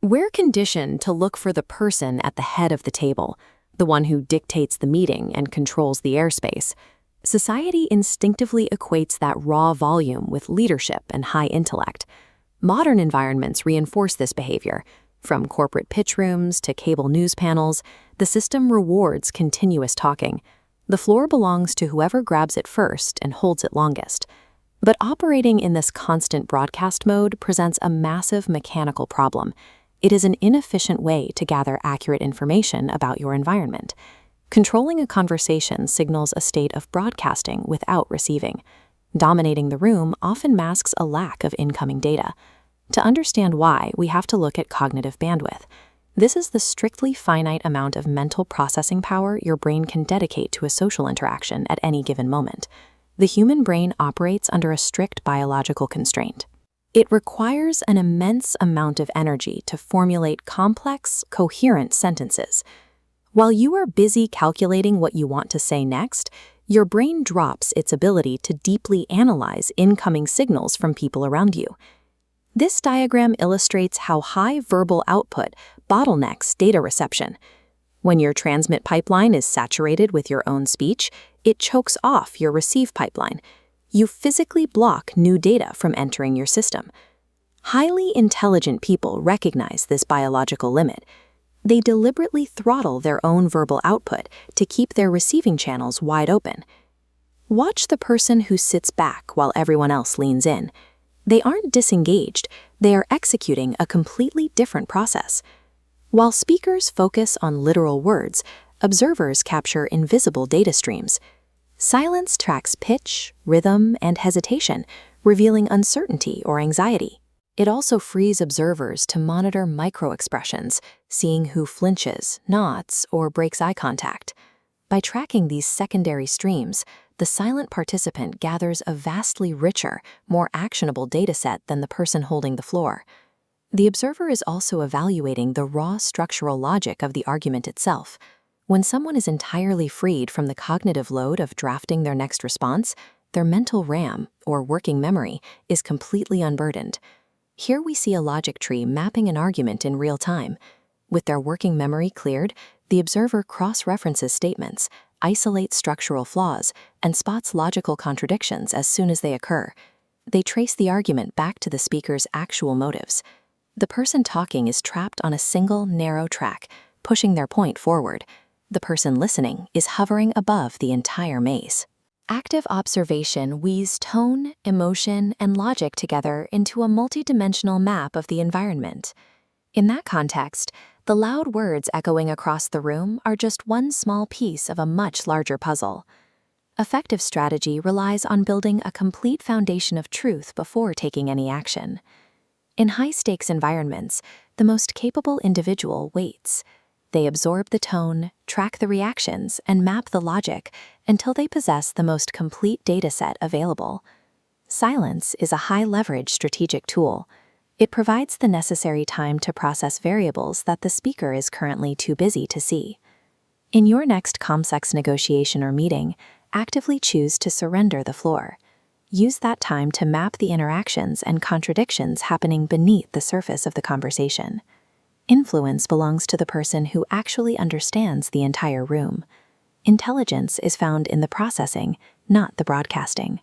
We're conditioned to look for the person at the head of the table, the one who dictates the meeting and controls the airspace. Society instinctively equates that raw volume with leadership and high intellect. Modern environments reinforce this behavior. From corporate pitch rooms to cable news panels, the system rewards continuous talking. The floor belongs to whoever grabs it first and holds it longest. But operating in this constant broadcast mode presents a massive mechanical problem. It is an inefficient way to gather accurate information about your environment. Controlling a conversation signals a state of broadcasting without receiving. Dominating the room often masks a lack of incoming data. To understand why, we have to look at cognitive bandwidth. This is the strictly finite amount of mental processing power your brain can dedicate to a social interaction at any given moment. The human brain operates under a strict biological constraint. It requires an immense amount of energy to formulate complex, coherent sentences. While you are busy calculating what you want to say next, your brain drops its ability to deeply analyze incoming signals from people around you. This diagram illustrates how high verbal output bottlenecks data reception. When your transmit pipeline is saturated with your own speech, it chokes off your receive pipeline. You physically block new data from entering your system. Highly intelligent people recognize this biological limit. They deliberately throttle their own verbal output to keep their receiving channels wide open. Watch the person who sits back while everyone else leans in. They aren't disengaged, they are executing a completely different process. While speakers focus on literal words, observers capture invisible data streams. Silence tracks pitch, rhythm, and hesitation, revealing uncertainty or anxiety. It also frees observers to monitor micro-expressions, seeing who flinches, nods, or breaks eye contact. By tracking these secondary streams, the silent participant gathers a vastly richer, more actionable dataset than the person holding the floor. The observer is also evaluating the raw structural logic of the argument itself. When someone is entirely freed from the cognitive load of drafting their next response, their mental RAM, or working memory, is completely unburdened. Here we see a logic tree mapping an argument in real time. With their working memory cleared, the observer cross-references statements, isolates structural flaws, and spots logical contradictions as soon as they occur. They trace the argument back to the speaker's actual motives. The person talking is trapped on a single, narrow track, pushing their point forward. The person listening is hovering above the entire maze. Active observation weaves tone, emotion, and logic together into a multidimensional map of the environment. In that context, the loud words echoing across the room are just one small piece of a much larger puzzle. Effective strategy relies on building a complete foundation of truth before taking any action. In high-stakes environments, the most capable individual waits. They absorb the tone, track the reactions, and map the logic until they possess the most complete dataset available. Silence is a high-leverage strategic tool. It provides the necessary time to process variables that the speaker is currently too busy to see. In your next ComSex negotiation or meeting, actively choose to surrender the floor. Use that time to map the interactions and contradictions happening beneath the surface of the conversation. Influence belongs to the person who actually understands the entire room. Intelligence is found in the processing, not the broadcasting.